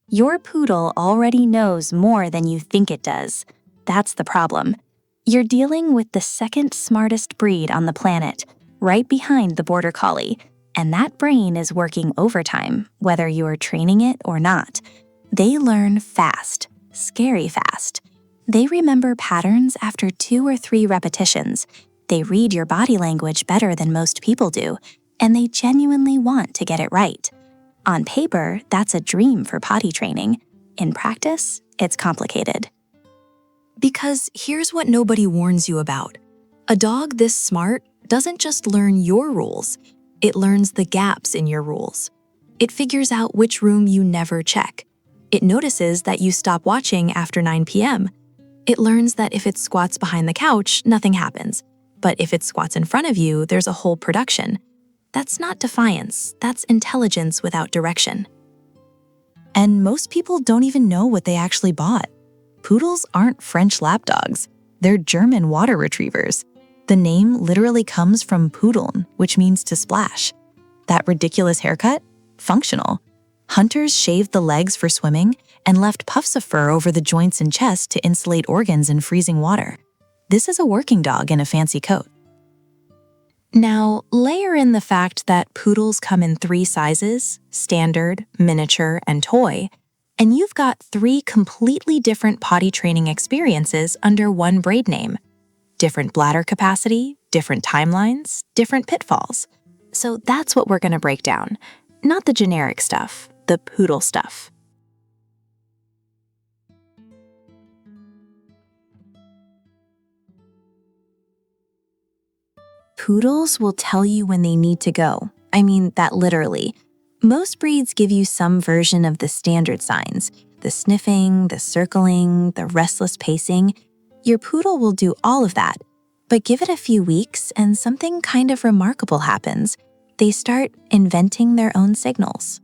Your poodle already knows more than you think it does. That's the problem. You're dealing with the second smartest breed on the planet, right behind the Border Collie, and that brain is working overtime, whether you're training it or not. They learn fast, scary fast. They remember patterns after 2 or 3 repetitions. They read your body language better than most people do, and they genuinely want to get it right. On paper, that's a dream for potty training. In practice, it's complicated. Because here's what nobody warns you about. A dog this smart doesn't just learn your rules, it learns the gaps in your rules. It figures out which room you never check. It notices that you stop watching after 9 p.m. It learns that if it squats behind the couch, nothing happens. But if it squats in front of you, there's a whole production. That's not defiance, that's intelligence without direction. And most people don't even know what they actually bought. Poodles aren't French lapdogs. They're German water retrievers. The name literally comes from Poodle, which means to splash. That ridiculous haircut? Functional. Hunters shaved the legs for swimming and left puffs of fur over the joints and chest to insulate organs in freezing water. This is a working dog in a fancy coat. Now, layer in the fact that poodles come in 3 sizes, standard, miniature, and toy, and you've got 3 completely different potty training experiences under one braid name. Different bladder capacity, different timelines, different pitfalls. So that's what we're going to break down. Not the generic stuff, the poodle stuff. Poodles will tell you when they need to go. I mean that literally. Most breeds give you some version of the standard signs, the sniffing, the circling, the restless pacing. Your poodle will do all of that, but give it a few weeks and something kind of remarkable happens. They start inventing their own signals.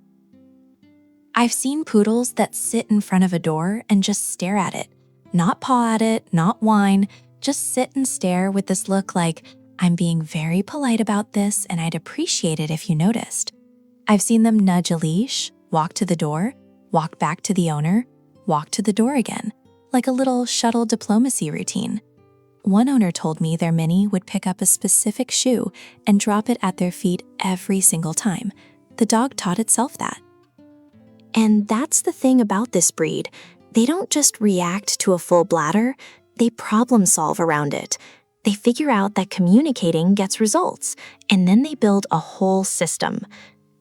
I've seen poodles that sit in front of a door and just stare at it. Not paw at it, not whine, just sit and stare with this look like, I'm being very polite about this and I'd appreciate it if you noticed. I've seen them nudge a leash, walk to the door, walk back to the owner, walk to the door again, like a little shuttle diplomacy routine. One owner told me their mini would pick up a specific shoe and drop it at their feet every single time. The dog taught itself that. And that's the thing about this breed. They don't just react to a full bladder, they problem solve around it. They figure out that communicating gets results, and then they build a whole system.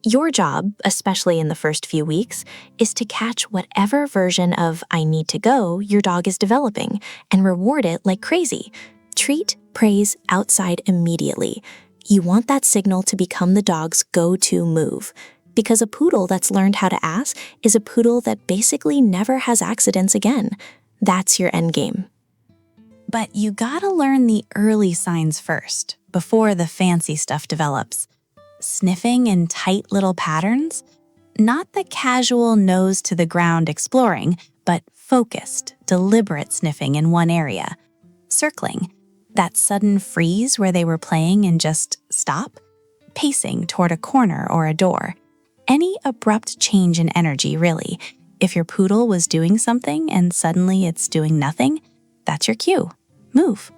Your job, especially in the first few weeks, is to catch whatever version of I need to go your dog is developing and reward it like crazy. Treat, praise, outside immediately. You want that signal to become the dog's go-to move. Because a poodle that's learned how to ask is a poodle that basically never has accidents again. That's your end game. But you gotta learn the early signs first, before the fancy stuff develops. Sniffing in tight little patterns? Not the casual nose to the ground exploring, but focused, deliberate sniffing in one area. Circling, that sudden freeze where they were playing and just stop. Pacing toward a corner or a door. Any abrupt change in energy, really. If your poodle was doing something and suddenly it's doing nothing, that's your cue. Move.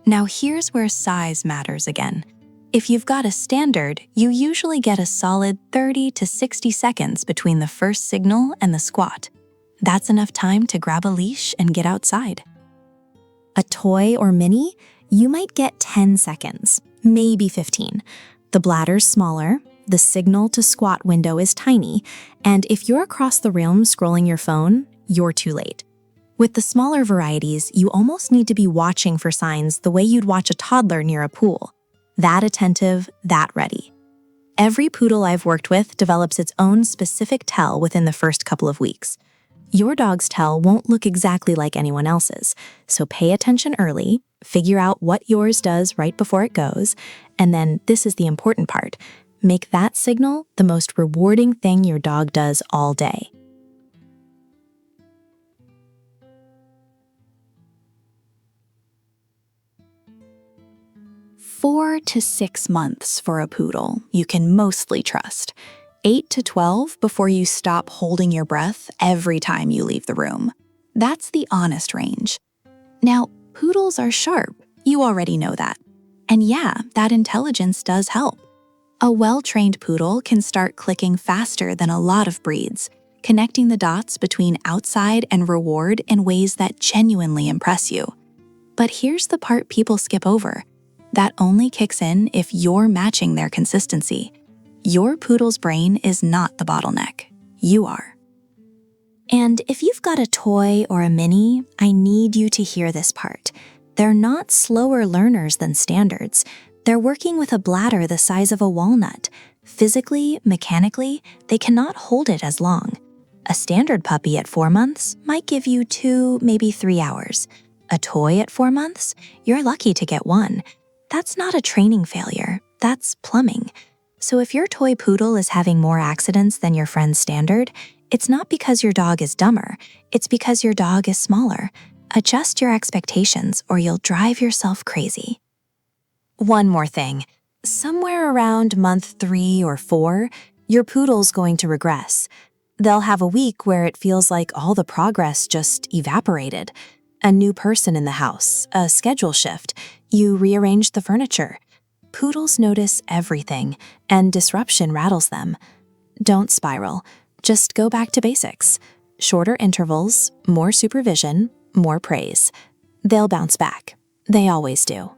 Now here's where size matters again. If you've got a standard, you usually get a solid 30 to 60 seconds between the first signal and the squat. That's enough time to grab a leash and get outside. A toy or mini, you might get 10 seconds, maybe 15. The bladder's smaller, the signal to squat window is tiny, and if you're across the room scrolling your phone, you're too late. With the smaller varieties, you almost need to be watching for signs the way you'd watch a toddler near a pool. That attentive, that ready. Every poodle I've worked with develops its own specific tell within the first couple of weeks. Your dog's tell won't look exactly like anyone else's, so pay attention early, figure out what yours does right before it goes, and then this is the important part. Make that signal the most rewarding thing your dog does all day. 4 to 6 months for a poodle you can mostly trust. 8 to 12 before you stop holding your breath every time you leave the room. That's the honest range. Now, poodles are sharp. You already know that. And yeah, that intelligence does help. A well-trained poodle can start clicking faster than a lot of breeds, connecting the dots between outside and reward in ways that genuinely impress you. But here's the part people skip over. That only kicks in if you're matching their consistency. Your poodle's brain is not the bottleneck. You are. And if you've got a toy or a mini, I need you to hear this part. They're not slower learners than standards. They're working with a bladder the size of a walnut. Physically, mechanically, they cannot hold it as long. A standard puppy at 4 months might give you 2, maybe 3 hours. A toy at 4 months, you're lucky to get 1. That's not a training failure, that's plumbing. So if your toy poodle is having more accidents than your friend's standard, it's not because your dog is dumber, it's because your dog is smaller. Adjust your expectations or you'll drive yourself crazy. One more thing. Somewhere around month 3 or 4, your poodle's going to regress. They'll have a week where it feels like all the progress just evaporated. A new person in the house, a schedule shift, you rearrange the furniture. Poodles notice everything, and disruption rattles them. Don't spiral. Just go back to basics. Shorter intervals, more supervision, more praise. They'll bounce back. They always do.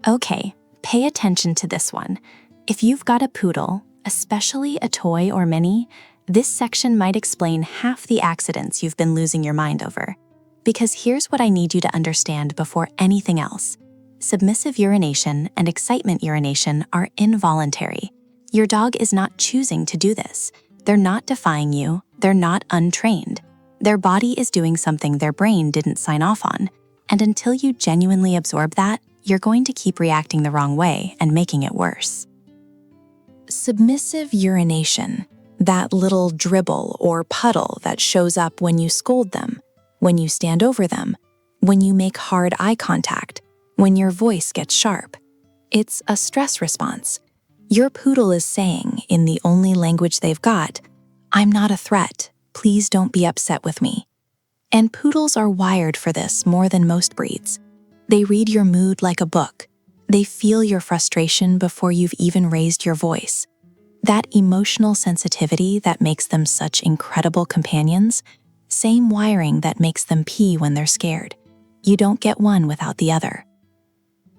Okay, pay attention to this one. If you've got a poodle, especially a toy or mini, this section might explain half the accidents you've been losing your mind over. Because here's what I need you to understand before anything else. Submissive urination and excitement urination are involuntary. Your dog is not choosing to do this. They're not defying you. They're not untrained. Their body is doing something their brain didn't sign off on. And until you genuinely absorb that, you're going to keep reacting the wrong way and making it worse. Submissive urination, that little dribble or puddle that shows up when you scold them, when you stand over them, when you make hard eye contact, when your voice gets sharp. It's a stress response. Your poodle is saying, in the only language they've got, "I'm not a threat. Please don't be upset with me." And poodles are wired for this more than most breeds. They read your mood like a book. They feel your frustration before you've even raised your voice. That emotional sensitivity that makes them such incredible companions, same wiring that makes them pee when they're scared. You don't get one without the other.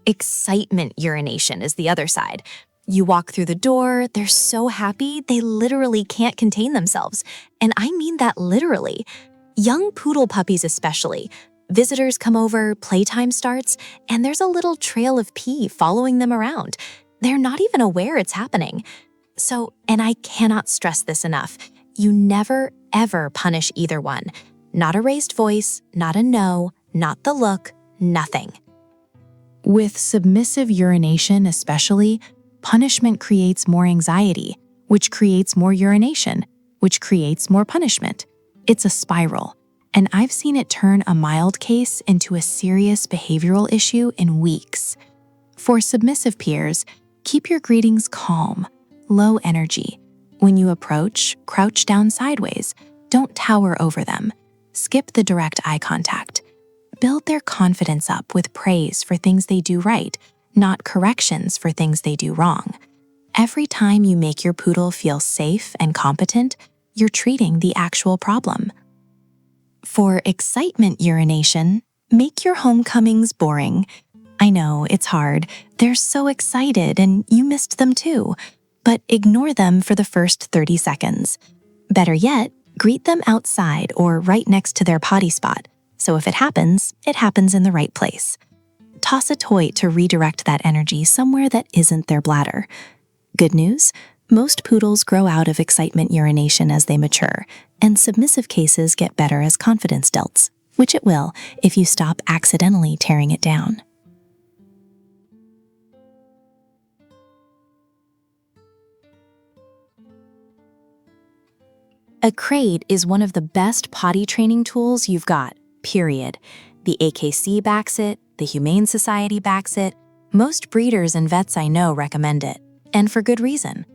Excitement urination is the other side. You walk through the door, they're so happy, they literally can't contain themselves. And I mean that literally. Young poodle puppies especially. Visitors come over, playtime starts, and there's a little trail of pee following them around. They're not even aware it's happening. So, and I cannot stress this enough, you never, ever punish either one. Not a raised voice, not a no, not the look, nothing. With submissive urination especially, punishment creates more anxiety, which creates more urination, which creates more punishment. It's a spiral. And I've seen it turn a mild case into a serious behavioral issue in weeks. For submissive peers, keep your greetings calm, low energy. When you approach, crouch down sideways. Don't tower over them. Skip the direct eye contact. Build their confidence up with praise for things they do right, not corrections for things they do wrong. Every time you make your poodle feel safe and competent, you're treating the actual problem. For excitement urination, make your homecomings boring. I know, it's hard. They're so excited and you missed them too. But ignore them for the first 30 seconds. Better yet, greet them outside or right next to their potty spot. So if it happens in the right place. Toss a toy to redirect that energy somewhere that isn't their bladder. Good news? Most poodles grow out of excitement urination as they mature, and submissive cases get better as confidence delts, which it will if you stop accidentally tearing it down. A crate is one of the best potty training tools you've got, period. The AKC backs it, the Humane Society backs it. Most breeders and vets I know recommend it, and for good reason.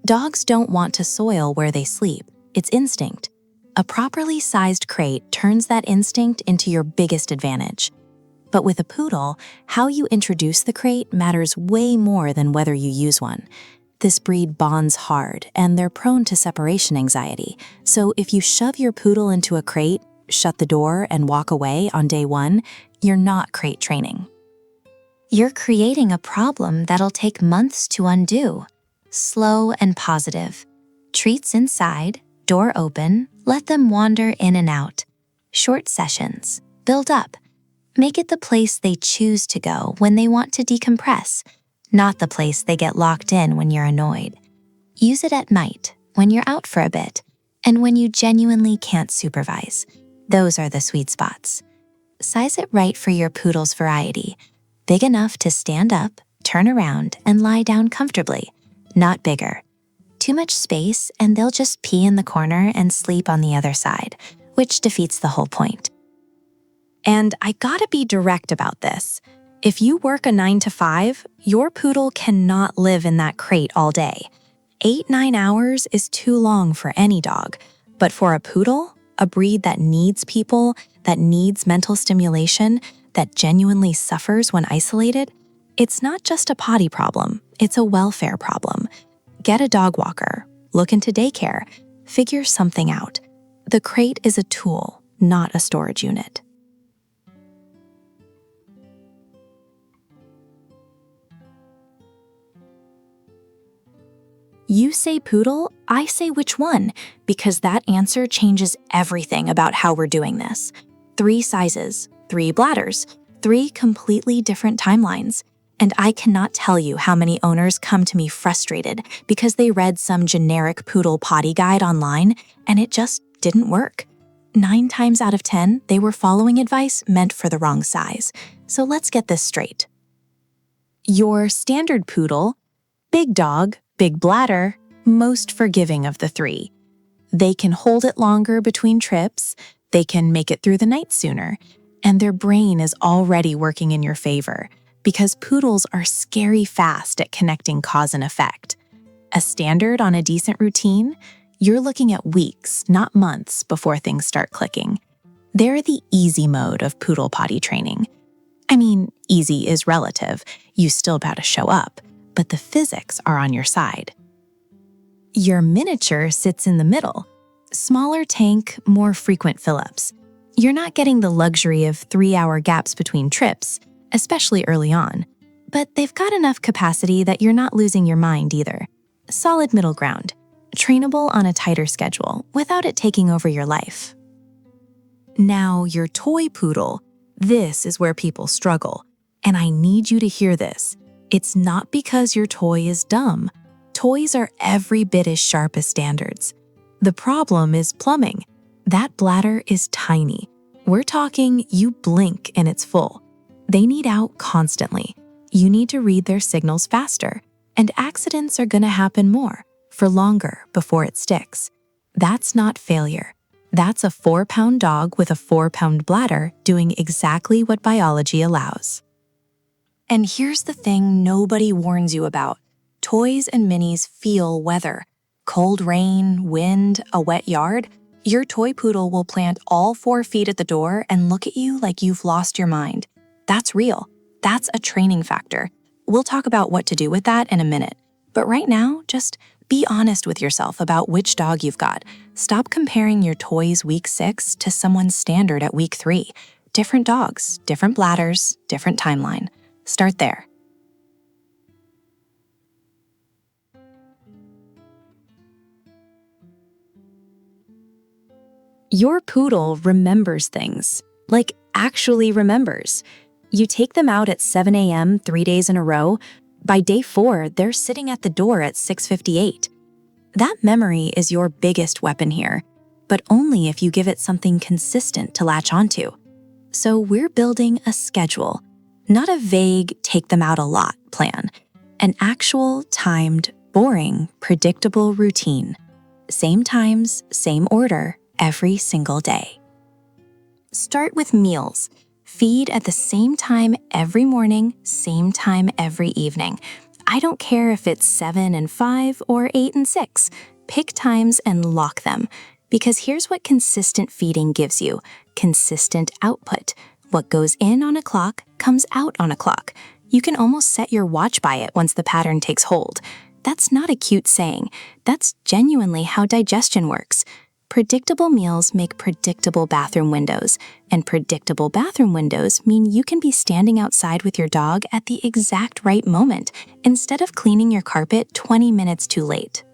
Dogs don't want to soil where they sleep. It's instinct. A properly sized crate turns that instinct into your biggest advantage. But with a poodle, how you introduce the crate matters way more than whether you use one. This breed bonds hard, and they're prone to separation anxiety. So if you shove your poodle into a crate, shut the door, and walk away on day one, you're not crate training. You're creating a problem that'll take months to undo. Slow and positive. Treats inside, door open, let them wander in and out. Short sessions. Build up. Make it the place they choose to go when they want to decompress, not the place they get locked in when you're annoyed. Use it at night, when you're out for a bit, and when you genuinely can't supervise. Those are the sweet spots. Size it right for your poodle's variety. Big enough to stand up, turn around, and lie down comfortably. Not bigger. Too much space, and they'll just pee in the corner and sleep on the other side, which defeats the whole point. And I gotta be direct about this. If you work a 9 to 5, your poodle cannot live in that crate all day. 8-9 hours is too long for any dog. But for a poodle, a breed that needs people, that needs mental stimulation, that genuinely suffers when isolated, it's not just a potty problem, it's a welfare problem. Get a dog walker, look into daycare, figure something out. The crate is a tool, not a storage unit. You say poodle, I say which one, because that answer changes everything about how we're doing this. 3 sizes, 3 bladders, 3 completely different timelines. And I cannot tell you how many owners come to me frustrated because they read some generic poodle potty guide online and it just didn't work. 9 times out of 10, they were following advice meant for the wrong size. So let's get this straight. Your standard poodle, big dog, big bladder, most forgiving of the 3. They can hold it longer between trips, they can make it through the night sooner, and their brain is already working in your favor because poodles are scary fast at connecting cause and effect. A standard on a decent routine, you're looking at weeks, not months, before things start clicking. They're the easy mode of poodle potty training. I mean, easy is relative, you still gotta show up, but the physics are on your side. Your miniature sits in the middle. Smaller tank, more frequent fill-ups. You're not getting the luxury of 3-hour gaps between trips, especially early on, but they've got enough capacity that you're not losing your mind either. Solid middle ground, trainable on a tighter schedule without it taking over your life. Now, your toy poodle, this is where people struggle, and I need you to hear this. It's not because your toy is dumb. Toys are every bit as sharp as standards. The problem is plumbing. That bladder is tiny. We're talking you blink and it's full. They need out constantly. You need to read their signals faster, and accidents are gonna happen more, for longer before it sticks. That's not failure. That's a 4-pound dog with a 4-pound bladder doing exactly what biology allows. And here's the thing nobody warns you about. Toys and minis feel weather. Cold rain, wind, a wet yard. Your toy poodle will plant all 4 feet at the door and look at you like you've lost your mind. That's real. That's a training factor. We'll talk about what to do with that in a minute. But right now, just be honest with yourself about which dog you've got. Stop comparing your toy's week 6 to someone's standard at week 3. Different dogs, different bladders, different timeline. Start there. Your poodle remembers things, like actually remembers. You take them out at 7 a.m. 3 days in a row. By day 4, they're sitting at the door at 6:58. That memory is your biggest weapon here, but only if you give it something consistent to latch onto. So we're building a schedule, not a vague take them out a lot plan, an actual timed, boring, predictable routine. Same times, same order, every single day. Start with meals. Feed at the same time every morning, same time every evening. I don't care if it's 7 and 5 or 8 and 6. Pick times and lock them. Because here's what consistent feeding gives you: consistent output. What goes in on a clock comes out on a clock. You can almost set your watch by it once the pattern takes hold. That's not a cute saying. That's genuinely how digestion works. Predictable meals make predictable bathroom windows, and predictable bathroom windows mean you can be standing outside with your dog at the exact right moment instead of cleaning your carpet 20 minutes too late.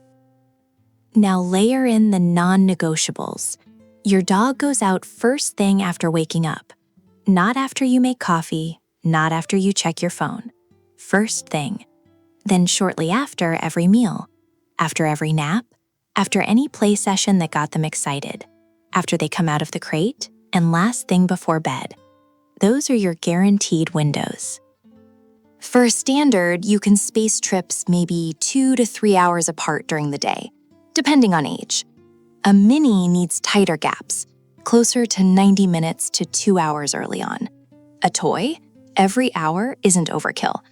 Now layer in the non-negotiables. Your dog goes out first thing after waking up. Not after you make coffee, not after you check your phone. First thing. Then shortly after every meal. After every nap. After any play session that got them excited. After they come out of the crate. And last thing before bed. Those are your guaranteed windows. For a standard, you can space trips maybe 2 to 3 hours apart during the day, depending on age. A mini needs tighter gaps, closer to 90 minutes to 2 hours early on. A toy, every hour isn't overkill.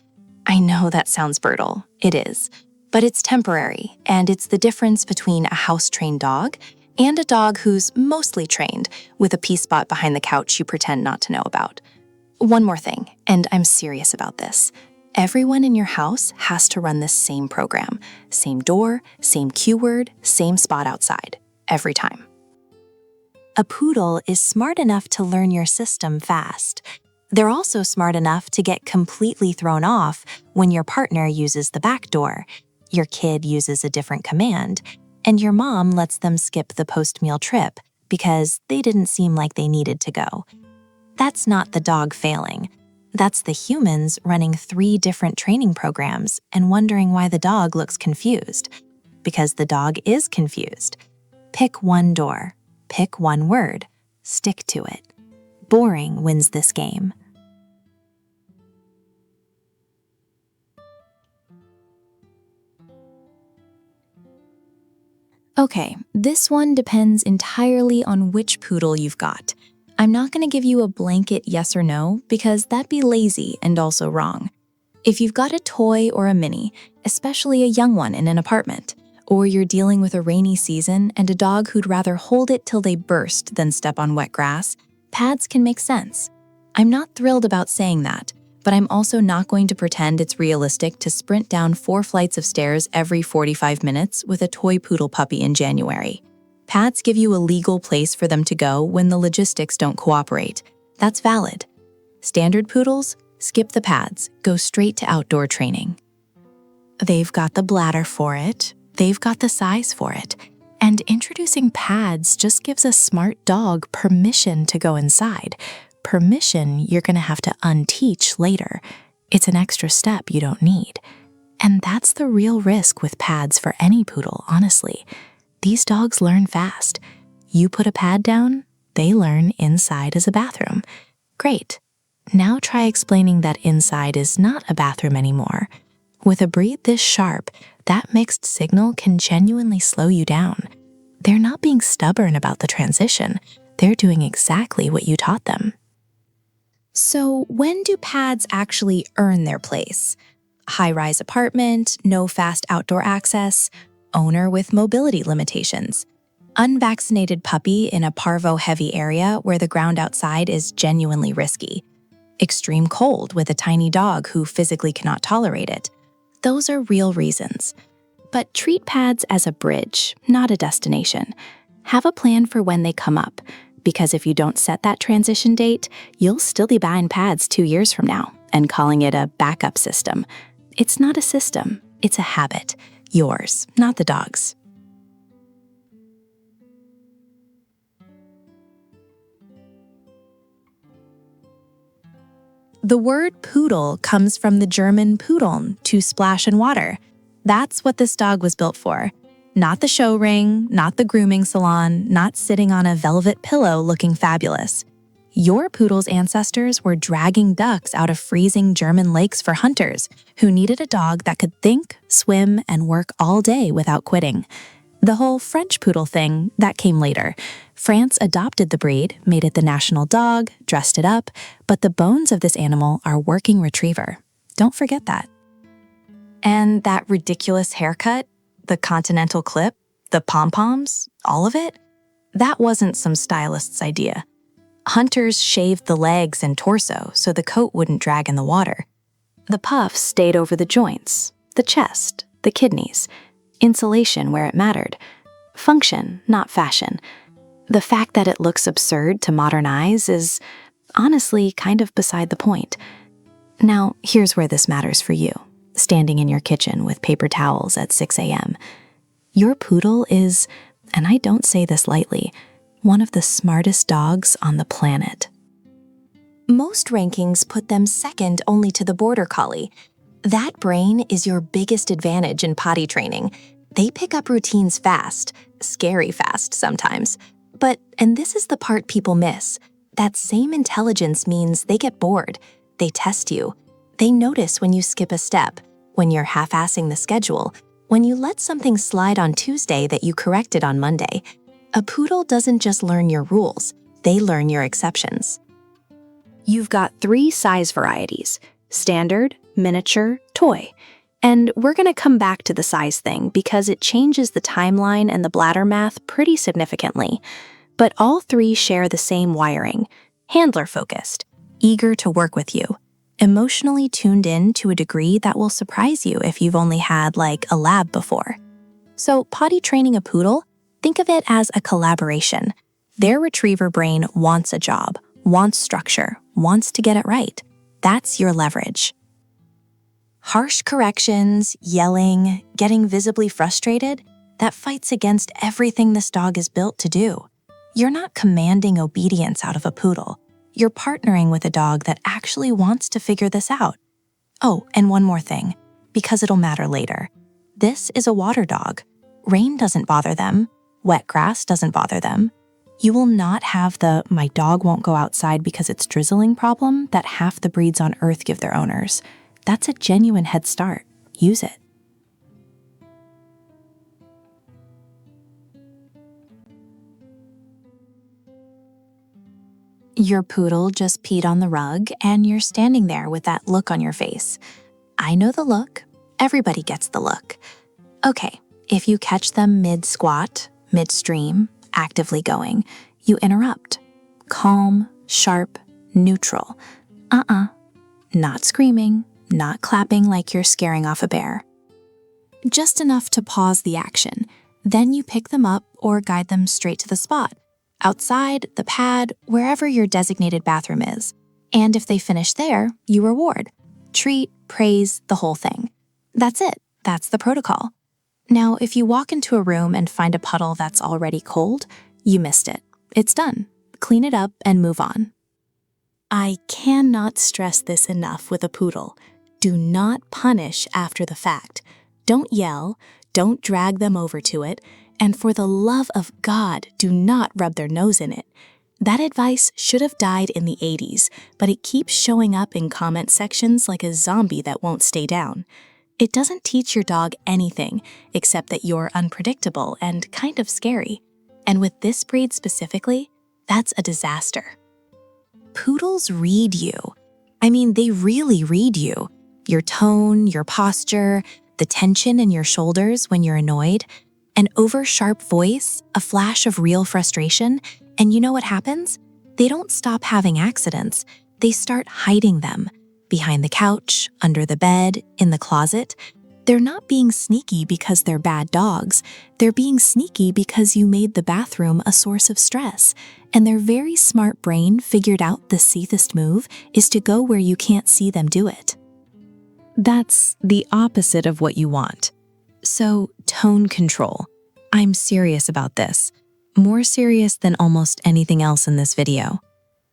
I know that sounds brutal. It is. But it's temporary, and it's the difference between a house-trained dog and a dog who's mostly trained with a pee spot behind the couch you pretend not to know about. One more thing, and I'm serious about this. Everyone in your house has to run the same program. Same door, same cue word, same spot outside. Every time. A poodle is smart enough to learn your system fast. They're also smart enough to get completely thrown off when your partner uses the back door, your kid uses a different command, and your mom lets them skip the post-meal trip because they didn't seem like they needed to go. That's not the dog failing. That's the humans running 3 different training programs and wondering why the dog looks confused. Because the dog is confused. Pick one door. Pick one word. Stick to it. Boring wins this game. Okay, this one depends entirely on which poodle you've got. I'm not going to give you a blanket yes or no because that'd be lazy and also wrong. If you've got a toy or a mini, especially a young one in an apartment, or you're dealing with a rainy season and a dog who'd rather hold it till they burst than step on wet grass, pads can make sense. I'm not thrilled about saying that, but I'm also not going to pretend it's realistic to sprint down 4 flights of stairs every 45 minutes with a toy poodle puppy in January. Pads give you a legal place for them to go when the logistics don't cooperate. That's valid. Standard poodles, skip the pads, go straight to outdoor training. They've got the bladder for it, they've got the size for it, and introducing pads just gives a smart dog permission to go inside. Permission you're going to have to unteach later. It's an extra step you don't need. And that's the real risk with pads for any poodle, honestly. These dogs learn fast. You put a pad down, they learn inside is a bathroom. Great. Now try explaining that inside is not a bathroom anymore. With a breed this sharp, that mixed signal can genuinely slow you down. They're not being stubborn about the transition. They're doing exactly what you taught them. So when do pads actually earn their place? High-rise apartment, no fast outdoor access, owner with mobility limitations, unvaccinated puppy in a parvo-heavy area where the ground outside is genuinely risky, extreme cold with a tiny dog who physically cannot tolerate it. Those are real reasons. But treat pads as a bridge, not a destination. Have a plan for when they come up, because if you don't set that transition date, you'll still be buying pads 2 years from now and calling it a backup system. It's not a system, it's a habit. Yours, not the dog's. The word poodle comes from the German Pudeln, to splash in water. That's what this dog was built for. Not the show ring, not the grooming salon, not sitting on a velvet pillow looking fabulous. Your poodle's ancestors were dragging ducks out of freezing German lakes for hunters who needed a dog that could think, swim, and work all day without quitting. The whole French Poodle thing, that came later. France adopted the breed, made it the national dog, dressed it up, but the bones of this animal are working retriever. Don't forget that. And that ridiculous haircut, the continental clip, the pom-poms, all of it, that wasn't some stylist's idea. Hunters shaved the legs and torso so the coat wouldn't drag in the water. The puffs stayed over the joints, the chest, the kidneys, insulation where it mattered. Function, not fashion. The fact that it looks absurd to modern eyes is honestly kind of beside the point. Now, here's where this matters for you, standing in your kitchen with paper towels at 6 a.m. Your poodle is, and I don't say this lightly, one of the smartest dogs on the planet. Most rankings put them second only to the border collie. That brain is your biggest advantage in potty training. They pick up routines fast, scary fast sometimes. But, and this is the part people miss, that same intelligence means they get bored, they test you, they notice when you skip a step, when you're half-assing the schedule, when you let something slide on Tuesday that you corrected on Monday. A poodle doesn't just learn your rules, they learn your exceptions. You've got 3 size varieties: standard, miniature, toy. And we're going to come back to the size thing because it changes the timeline and the bladder math pretty significantly. But all 3 share the same wiring: handler-focused, eager to work with you, emotionally tuned in to a degree that will surprise you if you've only had, like, a lab before. So potty training a poodle, think of it as a collaboration. Their retriever brain wants a job, wants structure, wants to get it right. That's your leverage. Harsh corrections, yelling, getting visibly frustrated, that fights against everything this dog is built to do. You're not commanding obedience out of a poodle. You're partnering with a dog that actually wants to figure this out. Oh, and one more thing, because it'll matter later. This is a water dog. Rain doesn't bother them. Wet grass doesn't bother them. You will not have the "my dog won't go outside because it's drizzling" problem that half the breeds on Earth give their owners. That's a genuine head start. Use it. Your poodle just peed on the rug, and you're standing there with that look on your face. I know the look. Everybody gets the look. Okay, if you catch them mid-squat, midstream, actively going, you interrupt. Calm, sharp, neutral. Not screaming, not clapping like you're scaring off a bear. Just enough to pause the action. Then you pick them up or guide them straight to the spot. Outside, the pad, wherever your designated bathroom is. And if they finish there, you reward. Treat, praise, the whole thing. That's it. That's the protocol. Now, if you walk into a room and find a puddle that's already cold, you missed it. It's done. Clean it up and move on. I cannot stress this enough with a poodle. Do not punish after the fact. Don't yell, don't drag them over to it, and for the love of God, do not rub their nose in it. That advice should have died in the 80s, but it keeps showing up in comment sections like a zombie that won't stay down. It doesn't teach your dog anything, except that you're unpredictable and kind of scary. And with this breed specifically, that's a disaster. Poodles read you. I mean, they really read you. Your tone, your posture, the tension in your shoulders when you're annoyed, an over-sharp voice, a flash of real frustration, and you know what happens? They don't stop having accidents. They start hiding them. Behind the couch, under the bed, in the closet. They're not being sneaky because they're bad dogs. They're being sneaky because you made the bathroom a source of stress, and their very smart brain figured out the safest move is to go where you can't see them do it. That's the opposite of what you want. So, tone control. I'm serious about this. More serious than almost anything else in this video.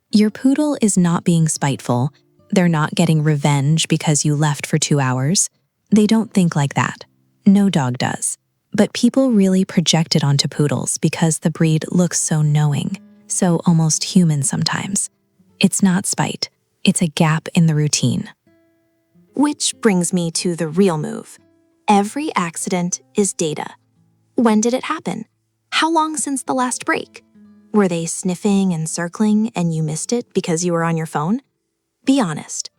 Your poodle is not being spiteful. They're not getting revenge because you left for 2 hours. They don't think like that. No dog does. But people really project it onto poodles because the breed looks so knowing, so almost human sometimes. It's not spite. It's a gap in the routine. Which brings me to the real move. Every accident is data. When did it happen? How long since the last break? Were they sniffing and circling and you missed it because you were on your phone? Be honest.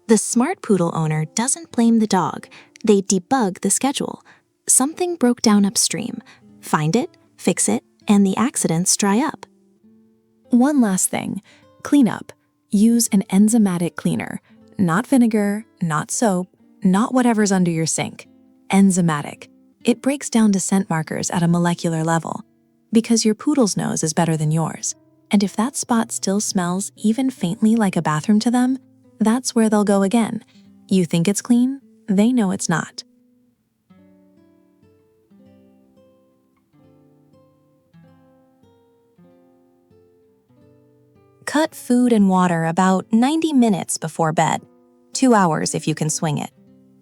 The smart poodle owner doesn't blame the dog. They debug the schedule. Something broke down upstream. Find it, fix it, and the accidents dry up. One last thing, cleanup. Use an enzymatic cleaner. Not vinegar, not soap, not whatever's under your sink. Enzymatic. It breaks down to scent markers at a molecular level, because your poodle's nose is better than yours. And if that spot still smells even faintly like a bathroom to them, that's where they'll go again. You think it's clean, they know it's not. Cut food and water about 90 minutes before bed. 2 hours if you can swing it.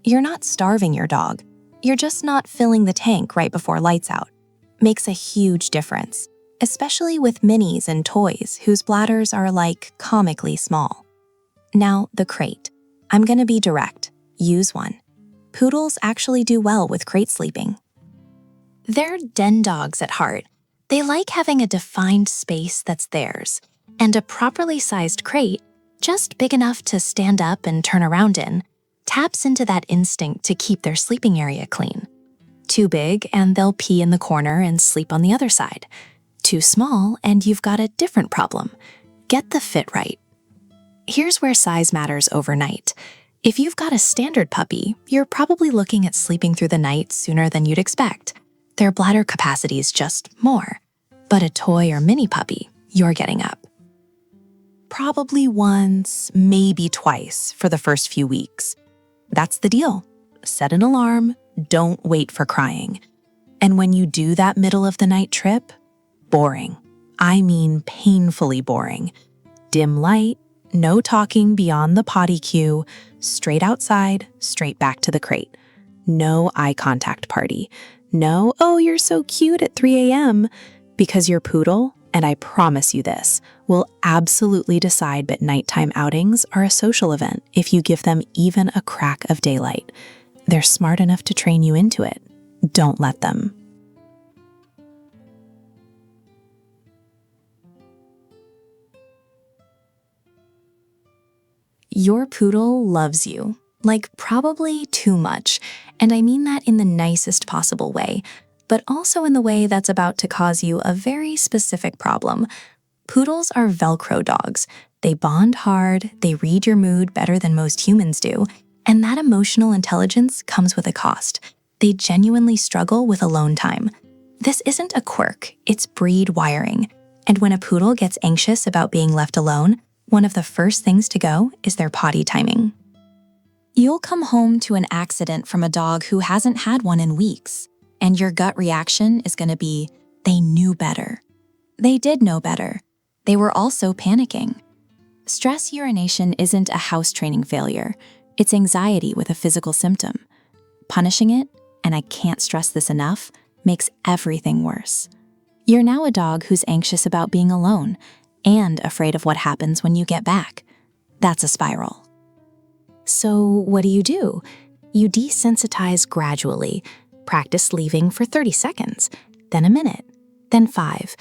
You're not starving your dog. You're just not filling the tank right before lights out. Makes a huge difference, especially with minis and toys whose bladders are like comically small. Now, the crate. I'm gonna be direct. Use one. Poodles actually do well with crate sleeping. They're den dogs at heart. They like having a defined space that's theirs, and a properly sized crate, just big enough to stand up and turn around in, taps into that instinct to keep their sleeping area clean. Too big, and they'll pee in the corner and sleep on the other side. Too small, and you've got a different problem. Get the fit right. Here's where size matters overnight. If you've got a standard puppy, you're probably looking at sleeping through the night sooner than you'd expect. Their bladder capacity is just more. But a toy or mini puppy, you're getting up. Probably once, maybe twice for the first few weeks. That's the deal. Set an alarm, don't wait for crying. And when you do that middle of the night trip, boring. I mean painfully boring. Dim light, no talking beyond the potty cue, straight outside, straight back to the crate. No eye contact party. No, oh, you're so cute at 3 a.m. Because your poodle, and I promise you this, will absolutely decide that nighttime outings are a social event if you give them even a crack of daylight. They're smart enough to train you into it. Don't let them. Your poodle loves you, like probably too much, and I mean that in the nicest possible way, but also in the way that's about to cause you a very specific problem. Poodles are Velcro dogs. They bond hard, they read your mood better than most humans do, and that emotional intelligence comes with a cost. They genuinely struggle with alone time. This isn't a quirk, it's breed wiring. And when a poodle gets anxious about being left alone, one of the first things to go is their potty timing. You'll come home to an accident from a dog who hasn't had one in weeks, and your gut reaction is going to be, they knew better. They did know better. They were also panicking. Stress urination isn't a house training failure. It's anxiety with a physical symptom. Punishing it, and I can't stress this enough, makes everything worse. You're now a dog who's anxious about being alone and afraid of what happens when you get back. That's a spiral. So what do? You desensitize gradually. Practice leaving for 30 seconds, then a minute, then 5.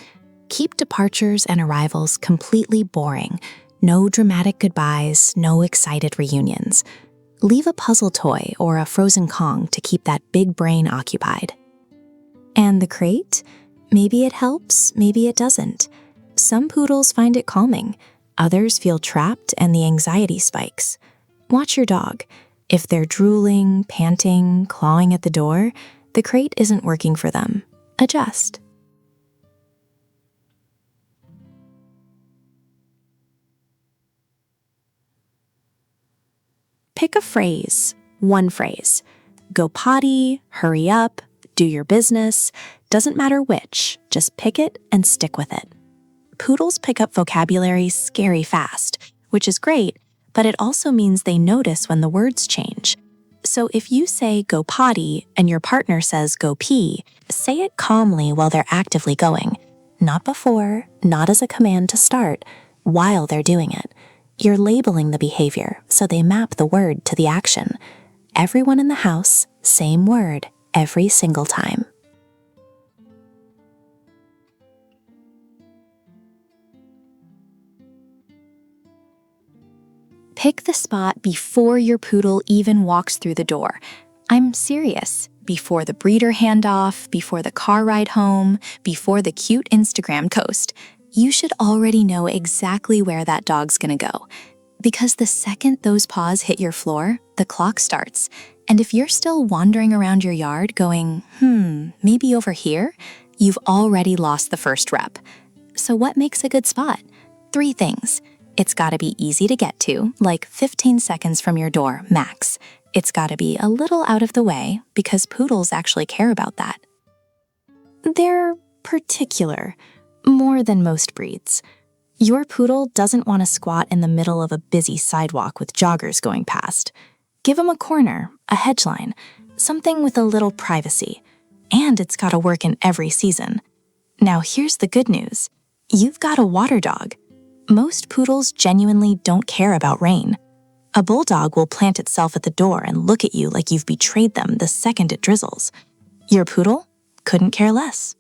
Keep departures and arrivals completely boring. No dramatic goodbyes, no excited reunions. Leave a puzzle toy or a frozen Kong to keep that big brain occupied. And the crate? Maybe it helps, maybe it doesn't. Some poodles find it calming. Others feel trapped and the anxiety spikes. Watch your dog. If they're drooling, panting, clawing at the door, the crate isn't working for them. Adjust. Pick a phrase, one phrase. Go potty, hurry up, do your business. Doesn't matter which, just pick it and stick with it. Poodles pick up vocabulary scary fast, which is great, but it also means they notice when the words change. So if you say go potty and your partner says go pee, say it calmly while they're actively going. Not before, not as a command to start, while they're doing it. You're labeling the behavior so they map the word to the action. Everyone in the house, same word, every single time. Pick the spot before your poodle even walks through the door. I'm serious. Before the breeder handoff, before the car ride home, before the cute Instagram post. You should already know exactly where that dog's gonna go. Because the second those paws hit your floor, the clock starts. And if you're still wandering around your yard going, maybe over here, you've already lost the first rep. So what makes a good spot? 3 things. It's gotta be easy to get to, like 15 seconds from your door, max. It's gotta be a little out of the way, because poodles actually care about that. They're particular, more than most breeds. Your poodle doesn't want to squat in the middle of a busy sidewalk with joggers going past. Give him a corner, a hedge line, something with a little privacy. And it's gotta work in every season. Now here's the good news. You've got a water dog. Most poodles genuinely don't care about rain. A bulldog will plant itself at the door and look at you like you've betrayed them the second it drizzles. Your poodle couldn't care less.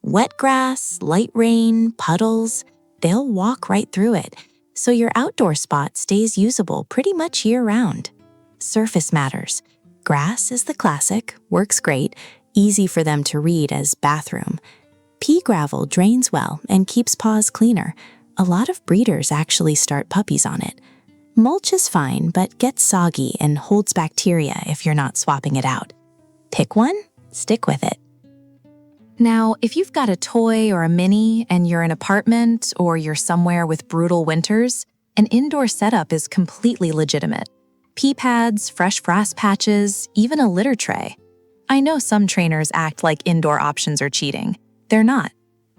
Wet grass, light rain, puddles, they'll walk right through it, so your outdoor spot stays usable pretty much year-round. Surface matters. Grass is the classic, works great, easy for them to read as bathroom. Pea gravel drains well and keeps paws cleaner. A lot of breeders actually start puppies on it. Mulch is fine, but gets soggy and holds bacteria if you're not swapping it out. Pick one, stick with it. Now, if you've got a toy or a mini and you're in an apartment or you're somewhere with brutal winters, an indoor setup is completely legitimate. Pee pads, fresh frass patches, even a litter tray. I know some trainers act like indoor options are cheating. They're not.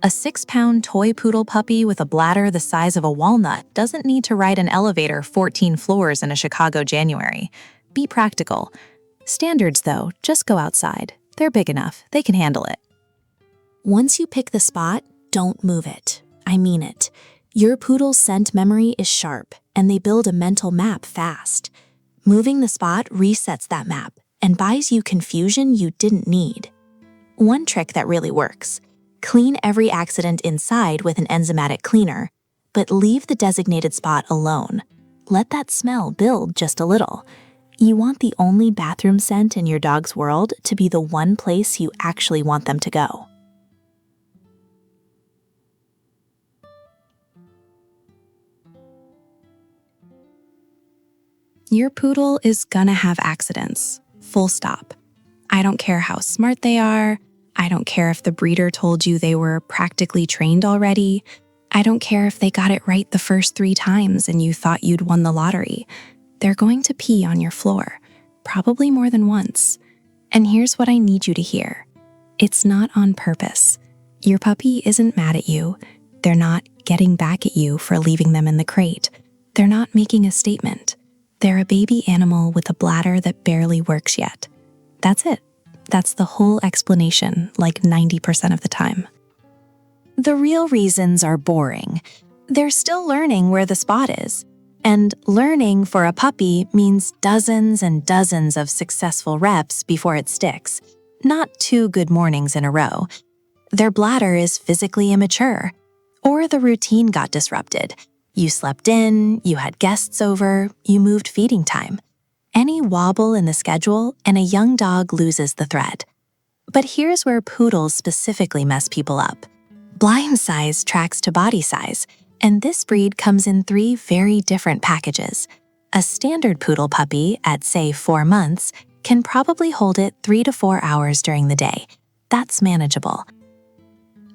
A 6-pound toy poodle puppy with a bladder the size of a walnut doesn't need to ride an elevator 14 floors in a Chicago January. Be practical. Standards, though, just go outside. They're big enough. They can handle it. Once you pick the spot, don't move it. I mean it. Your poodle's scent memory is sharp, and they build a mental map fast. Moving the spot resets that map and buys you confusion you didn't need. One trick that really works. Clean every accident inside with an enzymatic cleaner, but leave the designated spot alone. Let that smell build just a little. You want the only bathroom scent in your dog's world to be the one place you actually want them to go. Your poodle is gonna have accidents, full stop. I don't care how smart they are. I don't care if the breeder told you they were practically trained already. I don't care if they got it right the first 3 times and you thought you'd won the lottery. They're going to pee on your floor, probably more than once. And here's what I need you to hear. It's not on purpose. Your puppy isn't mad at you. They're not getting back at you for leaving them in the crate. They're not making a statement. They're a baby animal with a bladder that barely works yet. That's it. That's the whole explanation, like 90% of the time. The real reasons are boring. They're still learning where the spot is. And learning for a puppy means dozens and dozens of successful reps before it sticks, not 2 good mornings in a row. Their bladder is physically immature. Or the routine got disrupted. You slept in, you had guests over, you moved feeding time. Any wobble in the schedule and a young dog loses the thread. But here's where poodles specifically mess people up. Blind size tracks to body size, and this breed comes in 3 very different packages. A standard poodle puppy at, say, 4 months can probably hold it 3 to 4 hours during the day. That's manageable.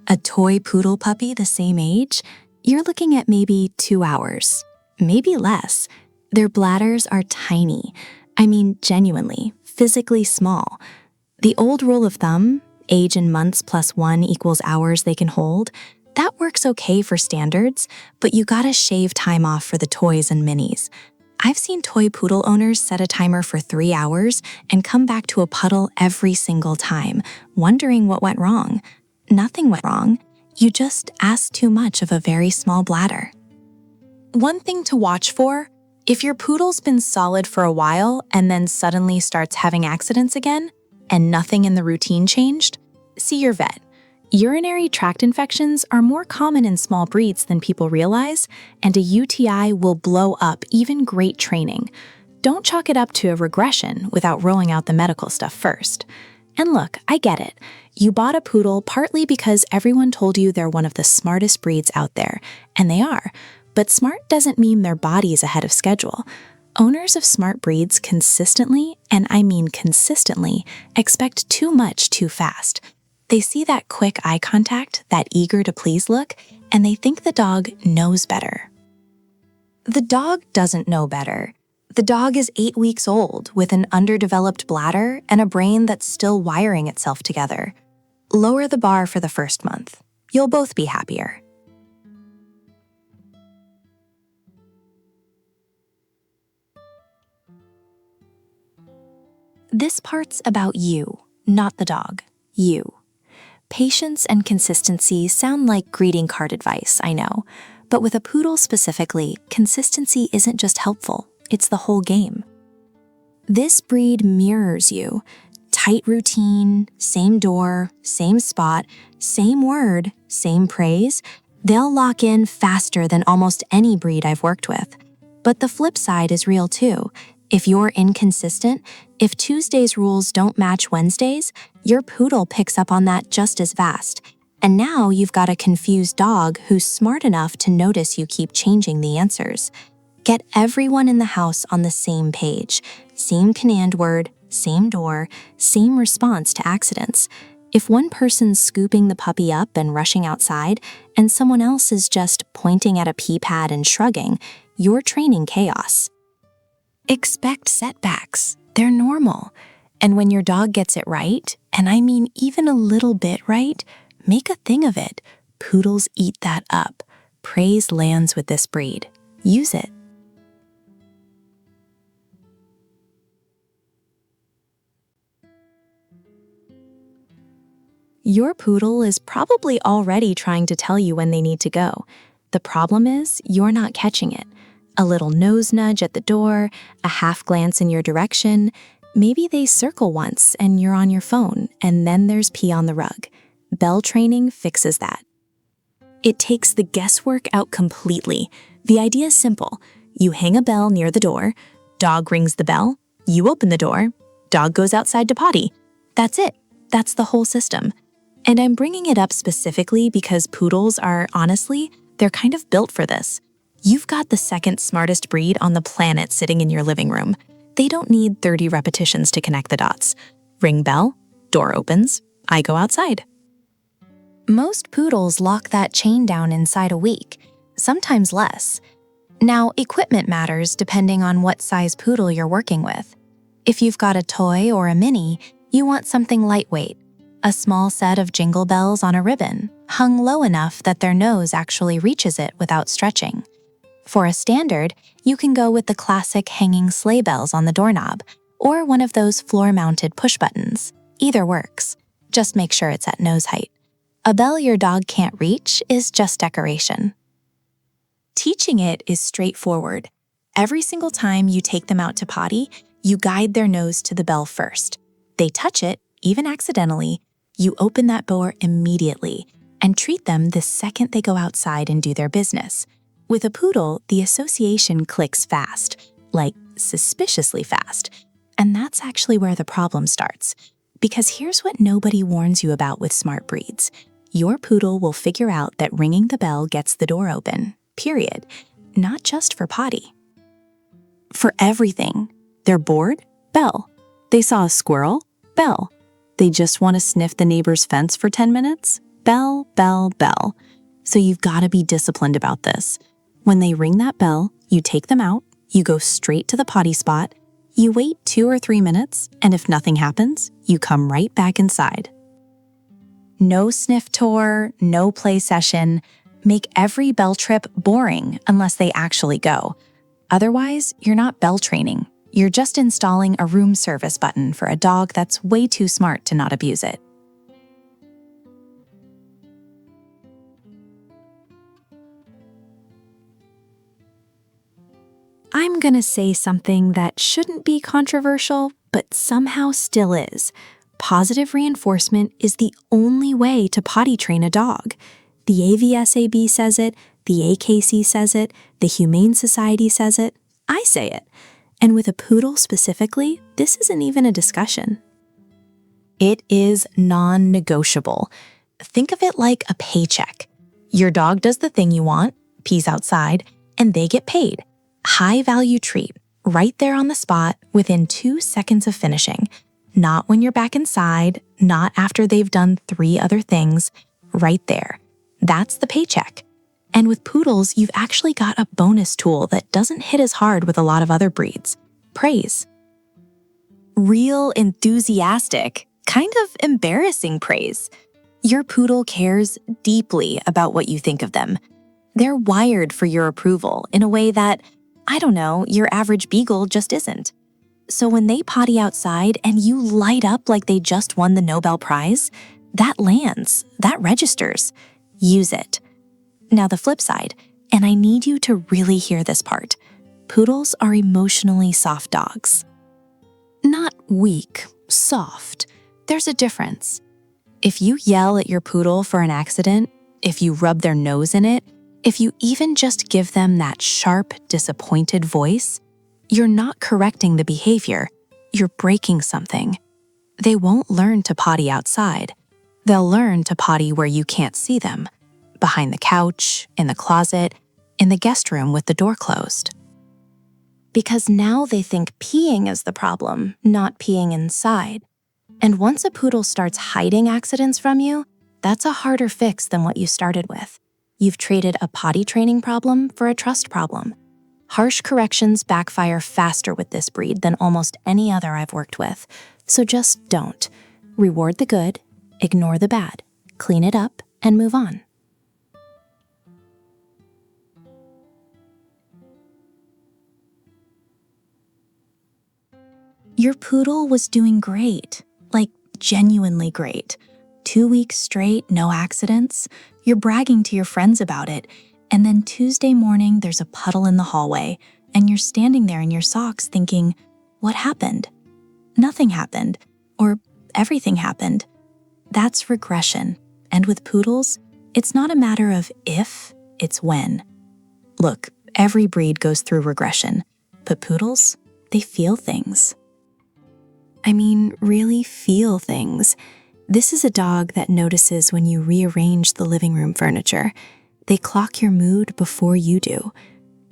A toy poodle puppy the same age, you're looking at maybe 2 hours, maybe less. Their bladders are tiny. I mean, genuinely, physically small. The old rule of thumb, age in months plus 1 equals hours they can hold, that works okay for standards, but you gotta shave time off for the toys and minis. I've seen toy poodle owners set a timer for 3 hours and come back to a puddle every single time, wondering what went wrong. Nothing went wrong. You just asked too much of a very small bladder. One thing to watch for, if your poodle's been solid for a while and then suddenly starts having accidents again, and nothing in the routine changed, see your vet. Urinary tract infections are more common in small breeds than people realize, and a UTI will blow up even great training. Don't chalk it up to a regression without rolling out the medical stuff first. And look, I get it. You bought a poodle partly because everyone told you they're one of the smartest breeds out there, and they are. But smart doesn't mean their body's ahead of schedule. Owners of smart breeds consistently, and I mean consistently, expect too much too fast. They see that quick eye contact, that eager to please look, and they think the dog knows better. The dog doesn't know better. The dog is 8 weeks old with an underdeveloped bladder and a brain that's still wiring itself together. Lower the bar for the first month. You'll both be happier. This part's about you, not the dog. You. Patience and consistency sound like greeting card advice, I know. But with a poodle specifically, consistency isn't just helpful, it's the whole game. This breed mirrors you. Tight routine, same door, same spot, same word, same praise. They'll lock in faster than almost any breed I've worked with. But the flip side is real too. If you're inconsistent, if Tuesday's rules don't match Wednesday's, your poodle picks up on that just as fast. And now you've got a confused dog who's smart enough to notice you keep changing the answers. Get everyone in the house on the same page. Same command word, same door, same response to accidents. If one person's scooping the puppy up and rushing outside, and someone else is just pointing at a pee pad and shrugging, you're training chaos. Expect setbacks. They're normal. And when your dog gets it right, and I mean even a little bit right, make a thing of it. Poodles eat that up. Praise lands with this breed. Use it. Your poodle is probably already trying to tell you when they need to go. The problem is you're not catching it. A little nose nudge at the door, a half glance in your direction. Maybe they circle once and you're on your phone, and then there's pee on the rug. Bell training fixes that. It takes the guesswork out completely. The idea is simple. You hang a bell near the door, dog rings the bell, you open the door, dog goes outside to potty. That's it. That's the whole system. And I'm bringing it up specifically because poodles are, honestly, they're kind of built for this. You've got the second smartest breed on the planet sitting in your living room. They don't need 30 repetitions to connect the dots. Ring bell, door opens, I go outside. Most poodles lock that chain down inside a week, sometimes less. Now, equipment matters depending on what size poodle you're working with. If you've got a toy or a mini, you want something lightweight, a small set of jingle bells on a ribbon, hung low enough that their nose actually reaches it without stretching. For a standard, you can go with the classic hanging sleigh bells on the doorknob, or one of those floor-mounted push buttons. Either works. Just make sure it's at nose height. A bell your dog can't reach is just decoration. Teaching it is straightforward. Every single time you take them out to potty, you guide their nose to the bell first. They touch it, even accidentally, you open that door immediately and treat them the second they go outside and do their business. With a poodle, the association clicks fast, like suspiciously fast. And that's actually where the problem starts. Because here's what nobody warns you about with smart breeds. Your poodle will figure out that ringing the bell gets the door open, period. Not just for potty. For everything. They're bored? Bell. They saw a squirrel? Bell. They just want to sniff the neighbor's fence for 10 minutes? Bell, bell, bell. So you've got to be disciplined about this. When they ring that bell, you take them out, you go straight to the potty spot, you wait 2 or 3 minutes, and if nothing happens, you come right back inside. No sniff tour, no play session. Make every bell trip boring unless they actually go. Otherwise, you're not bell training. You're just installing a room service button for a dog that's way too smart to not abuse it. I'm gonna say something that shouldn't be controversial, but somehow still is. Positive reinforcement is the only way to potty train a dog. The AVSAB says it, the AKC says it, the Humane Society says it, I say it. And with a poodle specifically, this isn't even a discussion. It is non-negotiable. Think of it like a paycheck. Your dog does the thing you want, pees outside, and they get paid. High-value treat, right there on the spot within 2 seconds of finishing. Not when you're back inside, not after they've done 3 other things, right there. That's the paycheck. And with poodles, you've actually got a bonus tool that doesn't hit as hard with a lot of other breeds. Praise. Real enthusiastic, kind of embarrassing praise. Your poodle cares deeply about what you think of them. They're wired for your approval in a way that, I don't know, your average beagle just isn't. So when they potty outside and you light up like they just won the Nobel Prize, that lands, that registers. Use it. Now the flip side, and I need you to really hear this part. Poodles are emotionally soft dogs. Not weak, soft. There's a difference. If you yell at your poodle for an accident, if you rub their nose in it, if you even just give them that sharp, disappointed voice, you're not correcting the behavior, you're breaking something. They won't learn to potty outside. They'll learn to potty where you can't see them, behind the couch, in the closet, in the guest room with the door closed. Because now they think peeing is the problem, not peeing inside. And once a poodle starts hiding accidents from you, that's a harder fix than what you started with. You've traded a potty training problem for a trust problem. Harsh corrections backfire faster with this breed than almost any other I've worked with. So just don't. Reward the good, ignore the bad, clean it up, and move on. Your poodle was doing great, like genuinely great. 2 weeks straight, no accidents. You're bragging to your friends about it. And then Tuesday morning, there's a puddle in the hallway, and you're standing there in your socks thinking, what happened? Nothing happened, or everything happened. That's regression. And with poodles, it's not a matter of if, it's when. Look, every breed goes through regression, but poodles, they feel things. I mean, really feel things. This is a dog that notices when you rearrange the living room furniture. They clock your mood before you do.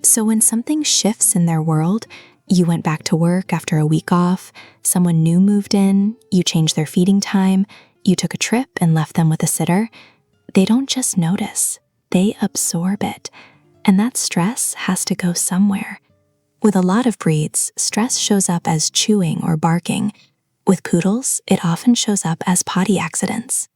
So when something shifts in their world, you went back to work after a week off, someone new moved in, you changed their feeding time, you took a trip and left them with a sitter, they don't just notice, they absorb it. And that stress has to go somewhere. With a lot of breeds, stress shows up as chewing or barking. With poodles, it often shows up as potty accidents.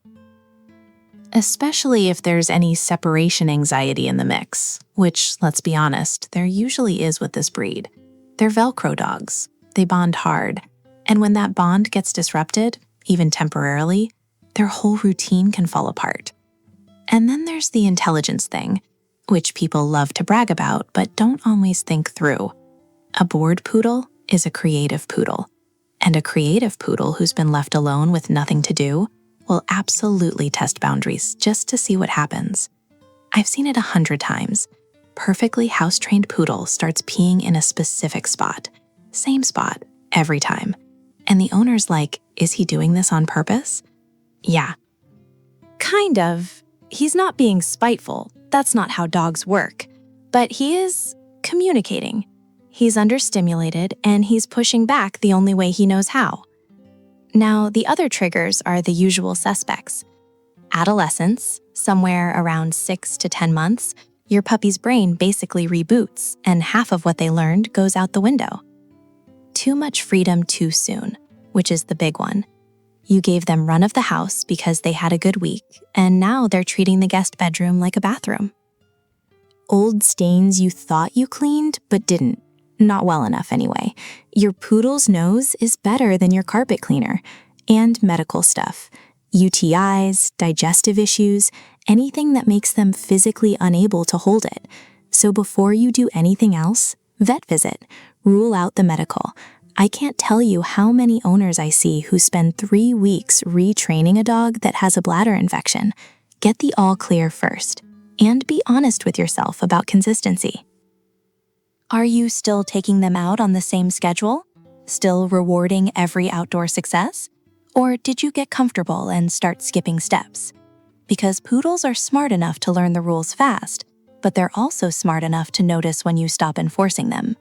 Especially if there's any separation anxiety in the mix, which, let's be honest, there usually is with this breed. They're Velcro dogs. They bond hard. And when that bond gets disrupted, even temporarily, their whole routine can fall apart. And then there's the intelligence thing, which people love to brag about but don't always think through. A bored poodle is a creative poodle. And a creative poodle who's been left alone with nothing to do will absolutely test boundaries just to see what happens. I've seen it 100 times. Perfectly house-trained poodle starts peeing in a specific spot. Same spot, every time. And the owner's like, is he doing this on purpose? Yeah. Kind of. He's not being spiteful. That's not how dogs work. But he is communicating. He's understimulated, and he's pushing back the only way he knows how. Now, the other triggers are the usual suspects. Adolescence, somewhere around 6 to 10 months, your puppy's brain basically reboots, and half of what they learned goes out the window. Too much freedom too soon, which is the big one. You gave them run of the house because they had a good week, and now they're treating the guest bedroom like a bathroom. Old stains you thought you cleaned, but didn't. Not well enough anyway. Your poodle's nose is better than your carpet cleaner. And medical stuff. UTIs, digestive issues, anything that makes them physically unable to hold it. So before you do anything else, vet visit. Rule out the medical. I can't tell you how many owners I see who spend 3 weeks retraining a dog that has a bladder infection. Get the all clear first, and be honest with yourself about consistency. Are you still taking them out on the same schedule? Still rewarding every outdoor success? Or did you get comfortable and start skipping steps? Because poodles are smart enough to learn the rules fast, but they're also smart enough to notice when you stop enforcing them.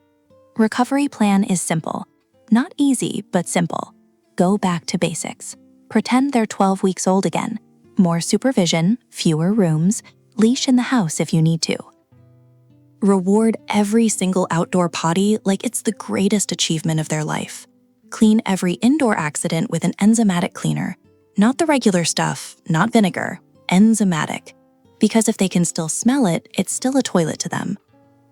Recovery plan is simple. Not easy, but simple. Go back to basics. Pretend they're 12 weeks old again. More supervision, fewer rooms, leash in the house if you need to. Reward every single outdoor potty like it's the greatest achievement of their life. Clean every indoor accident with an enzymatic cleaner. Not the regular stuff, not vinegar, enzymatic. Because if they can still smell it, it's still a toilet to them.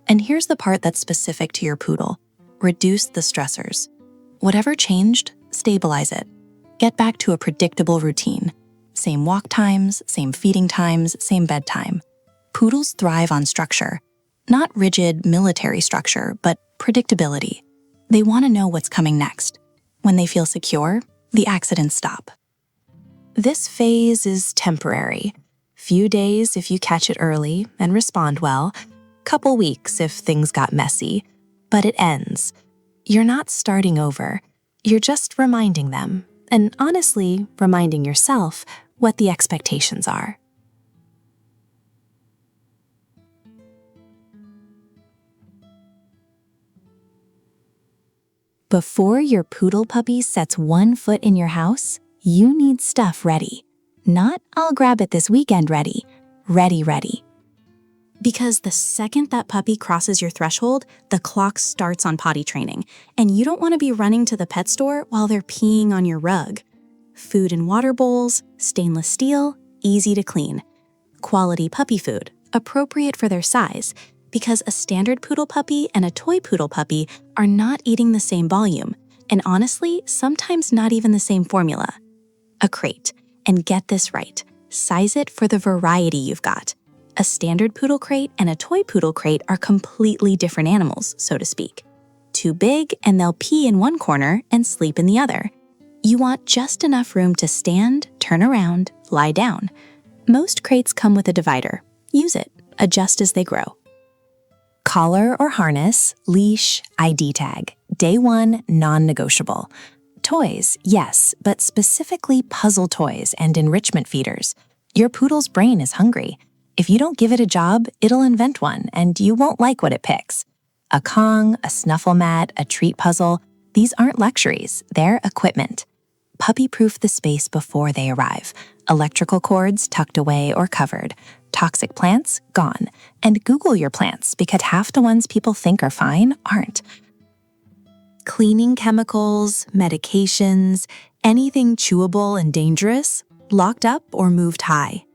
And here's the part that's specific to your poodle. Reduce the stressors. Whatever changed, stabilize it. Get back to a predictable routine. Same walk times, same feeding times, same bedtime. Poodles thrive on structure. Not rigid military structure, but predictability. They want to know what's coming next. When they feel secure, the accidents stop. This phase is temporary. Few days if you catch it early and respond well, couple weeks if things got messy, but it ends. You're not starting over. You're just reminding them, and honestly, reminding yourself what the expectations are. Before your poodle puppy sets one foot in your house, you need stuff ready. Not I'll grab it this weekend ready. Ready. Because the second that puppy crosses your threshold, the clock starts on potty training, and you don't want to be running to the pet store while they're peeing on your rug. Food and water bowls, stainless steel, easy to clean. Quality puppy food, appropriate for their size, because a standard poodle puppy and a toy poodle puppy are not eating the same volume, and honestly, sometimes not even the same formula. A crate, and get this right, size it for the variety you've got. A standard poodle crate and a toy poodle crate are completely different animals, so to speak. Too big and they'll pee in one corner and sleep in the other. You want just enough room to stand, turn around, lie down. Most crates come with a divider. Use it, adjust as they grow. Collar or harness, leash, ID tag. Day 1, non-negotiable. Toys, yes, but specifically puzzle toys and enrichment feeders. Your poodle's brain is hungry. If you don't give it a job, it'll invent one, and you won't like what it picks. A Kong, a snuffle mat, a treat puzzle, these aren't luxuries, they're equipment. Puppy-proof the space before they arrive. Electrical cords tucked away or covered. Toxic plants, gone. And Google your plants, because half the ones people think are fine aren't. Cleaning chemicals, medications, anything chewable and dangerous, locked up or moved high.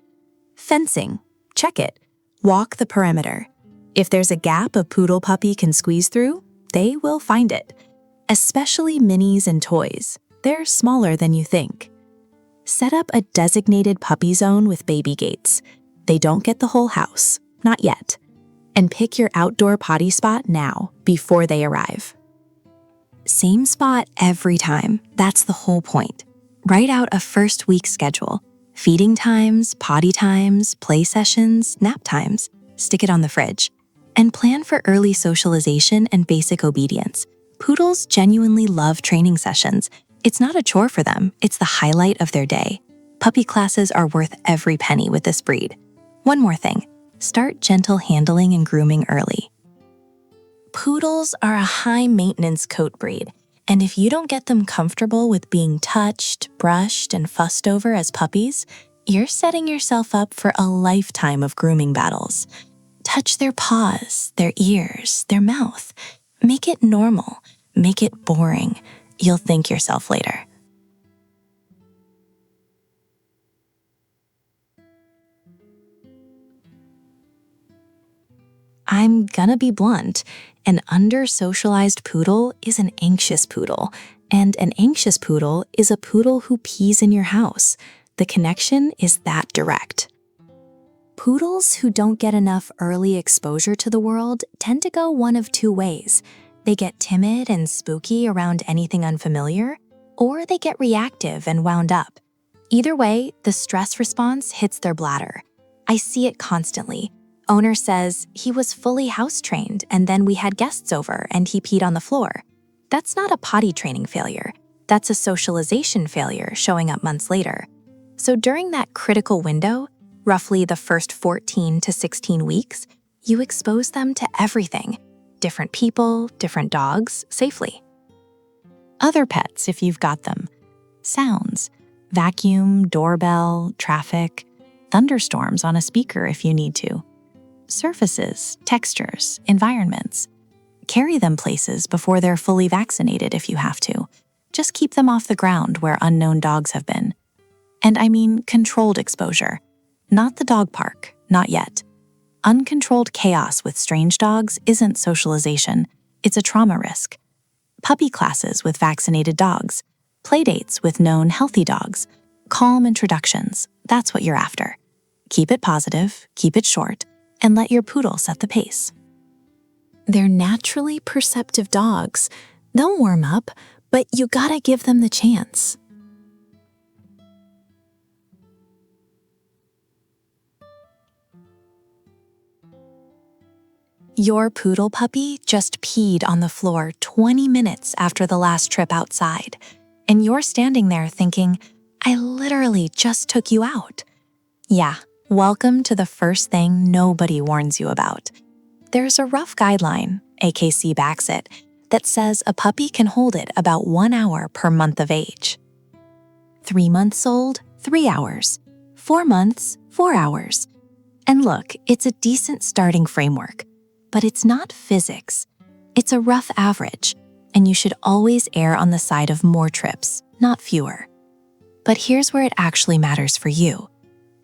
Fencing, check it. Walk the perimeter. If there's a gap a poodle puppy can squeeze through, they will find it. Especially minis and toys. They're smaller than you think. Set up a designated puppy zone with baby gates. They don't get the whole house, not yet. And pick your outdoor potty spot now, before they arrive. Same spot every time, that's the whole point. Write out a first week schedule. Feeding times, potty times, play sessions, nap times. Stick it on the fridge. And plan for early socialization and basic obedience. Poodles genuinely love training sessions. It's not a chore for them, it's the highlight of their day. Puppy classes are worth every penny with this breed. One more thing, start gentle handling and grooming early. Poodles are a high-maintenance coat breed, and if you don't get them comfortable with being touched, brushed, and fussed over as puppies, you're setting yourself up for a lifetime of grooming battles. Touch their paws, their ears, their mouth. Make it normal. Make it boring. You'll thank yourself later. I'm gonna be blunt. An under-socialized poodle is an anxious poodle, and an anxious poodle is a poodle who pees in your house. The connection is that direct. Poodles who don't get enough early exposure to the world tend to go one of two ways. They get timid and spooky around anything unfamiliar, or they get reactive and wound up. Either way, the stress response hits their bladder. I see it constantly. Owner says he was fully house trained and then we had guests over and he peed on the floor. That's not a potty training failure. That's a socialization failure showing up months later. So during that critical window, roughly the first 14 to 16 weeks, you expose them to everything. Different people, different dogs, safely. Other pets, if you've got them. Sounds. Vacuum, doorbell, traffic, thunderstorms on a speaker if you need to. Surfaces, textures, environments. Carry them places before they're fully vaccinated if you have to. Just keep them off the ground where unknown dogs have been. And I mean controlled exposure. Not the dog park, not yet. Uncontrolled chaos with strange dogs isn't socialization, it's a trauma risk. Puppy classes with vaccinated dogs, playdates with known healthy dogs, calm introductions, that's what you're after. Keep it positive, keep it short, and let your poodle set the pace. They're naturally perceptive dogs. They'll warm up, but you gotta give them the chance. Your poodle puppy just peed on the floor 20 minutes after the last trip outside, and you're standing there thinking, I literally just took you out. Yeah, welcome to the first thing nobody warns you about. There's a rough guideline, AKC backs it, that says a puppy can hold it about 1 hour per month of age. 3 months old, 3 hours. 4 months, 4 hours. And look, it's a decent starting framework. But it's not physics. It's a rough average, and you should always err on the side of more trips, not fewer. But here's where it actually matters for you.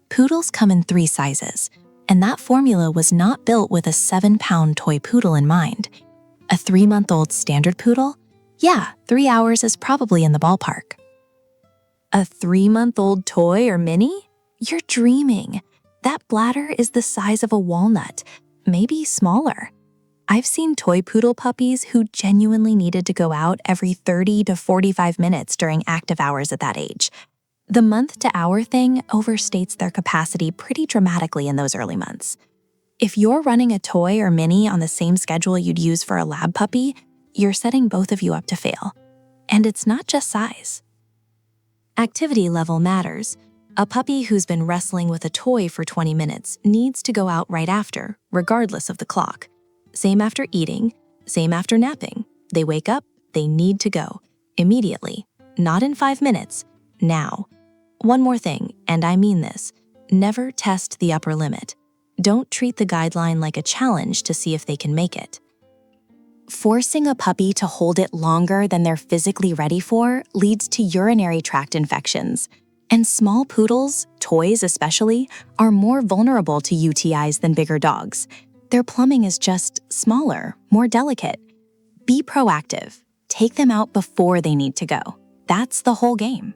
Poodles come in 3 sizes, and that formula was not built with a 7-pound toy poodle in mind. A 3-month-old standard poodle? Yeah, 3 hours is probably in the ballpark. A 3-month-old toy or mini? You're dreaming. That bladder is the size of a walnut, maybe smaller. I've seen toy poodle puppies who genuinely needed to go out every 30 to 45 minutes during active hours at that age. The month-to-hour thing overstates their capacity pretty dramatically in those early months. If you're running a toy or mini on the same schedule you'd use for a lab puppy, you're setting both of you up to fail. And it's not just size. Activity level matters. A puppy who's been wrestling with a toy for 20 minutes needs to go out right after, regardless of the clock. Same after eating, same after napping. They wake up, they need to go. Immediately. Not in 5 minutes. Now. One more thing, and I mean this. Never test the upper limit. Don't treat the guideline like a challenge to see if they can make it. Forcing a puppy to hold it longer than they're physically ready for leads to urinary tract infections. And small poodles, toys especially, are more vulnerable to UTIs than bigger dogs. Their plumbing is just smaller, more delicate. Be proactive. Take them out before they need to go. That's the whole game.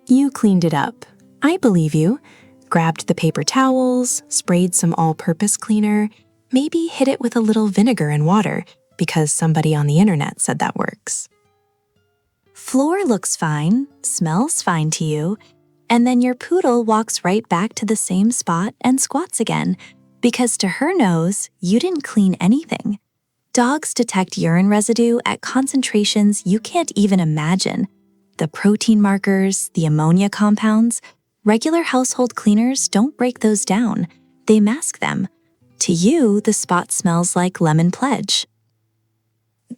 You cleaned it up. I believe you. Grabbed the paper towels, sprayed some all-purpose cleaner, maybe hit it with a little vinegar and water because somebody on the internet said that works. Floor looks fine, smells fine to you, and then your poodle walks right back to the same spot and squats again because to her nose, you didn't clean anything. Dogs detect urine residue at concentrations you can't even imagine. The protein markers, the ammonia compounds, regular household cleaners don't break those down. They mask them. To you, the spot smells like lemon pledge.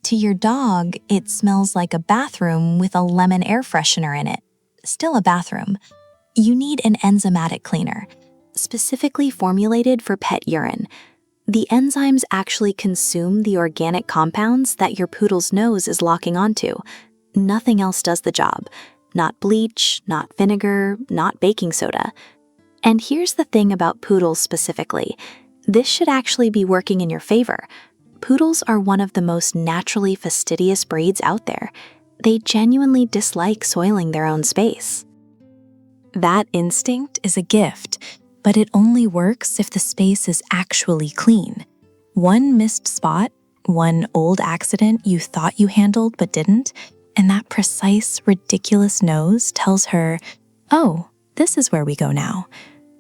To your dog, it smells like a bathroom with a lemon air freshener in it. Still a bathroom. You need an enzymatic cleaner, specifically formulated for pet urine. The enzymes actually consume the organic compounds that your poodle's nose is locking onto. Nothing else does the job. Not bleach, not vinegar, not baking soda. And here's the thing about poodles specifically. This should actually be working in your favor. Poodles are one of the most naturally fastidious breeds out there. They genuinely dislike soiling their own space. That instinct is a gift, but it only works if the space is actually clean. One missed spot, one old accident you thought you handled but didn't, and that precise, ridiculous nose tells her, oh, this is where we go now.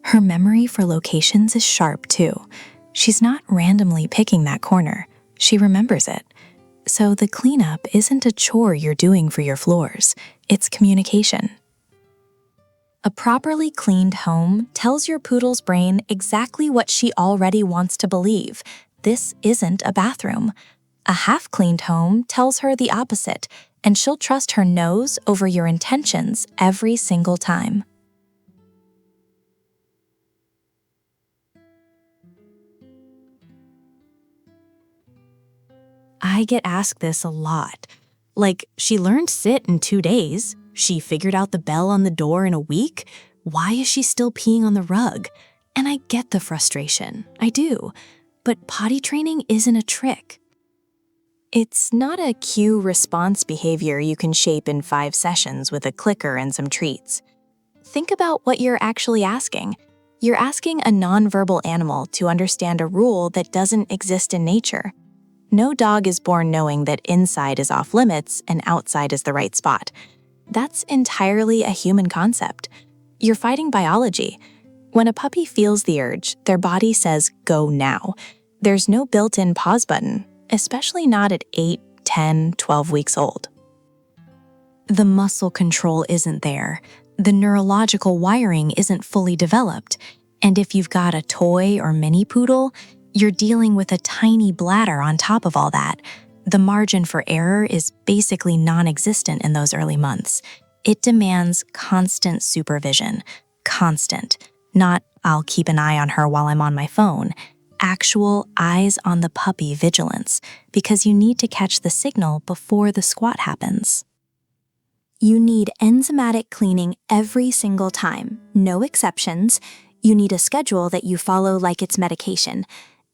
Her memory for locations is sharp too. She's not randomly picking that corner. She remembers it. So the cleanup isn't a chore you're doing for your floors. It's communication. A properly cleaned home tells your poodle's brain exactly what she already wants to believe. This isn't a bathroom. A half-cleaned home tells her the opposite, and she'll trust her nose over your intentions every single time. I get asked this a lot. Like, she learned sit in 2 days. She figured out the bell on the door in a week. Why is she still peeing on the rug? And I get the frustration. I do. But potty training isn't a trick. It's not a cue-response behavior you can shape in 5 sessions with a clicker and some treats. Think about what you're actually asking. You're asking a nonverbal animal to understand a rule that doesn't exist in nature. No dog is born knowing that inside is off limits and outside is the right spot. That's entirely a human concept. You're fighting biology. When a puppy feels the urge, their body says, go now. There's no built-in pause button, especially not at 8, 10, 12 weeks old. The muscle control isn't there. The neurological wiring isn't fully developed. And if you've got a toy or mini poodle, you're dealing with a tiny bladder on top of all that. The margin for error is basically non-existent in those early months. It demands constant supervision. Constant. Not, I'll keep an eye on her while I'm on my phone. Actual eyes on the puppy vigilance, because you need to catch the signal before the squat happens. You need enzymatic cleaning every single time, no exceptions. You need a schedule that you follow like it's medication.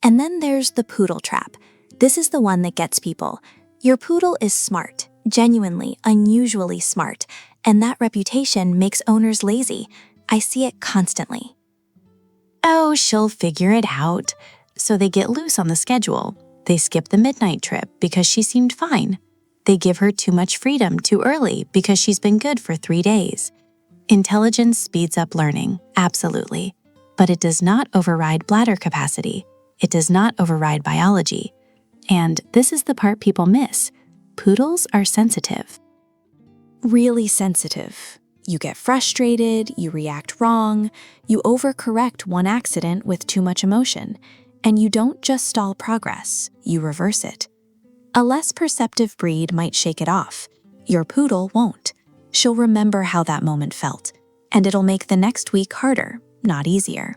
And then there's the poodle trap. This is the one that gets people. Your poodle is smart, genuinely, unusually smart, and that reputation makes owners lazy. I see it constantly. Oh, she'll figure it out. So they get loose on the schedule. They skip the midnight trip because she seemed fine. They give her too much freedom too early because she's been good for 3 days. Intelligence speeds up learning, absolutely. But it does not override bladder capacity. It does not override biology. And this is the part people miss. Poodles are sensitive. Really sensitive. You get frustrated, you react wrong, you overcorrect one accident with too much emotion, and you don't just stall progress, you reverse it. A less perceptive breed might shake it off. Your poodle won't. She'll remember how that moment felt, and it'll make the next week harder, not easier.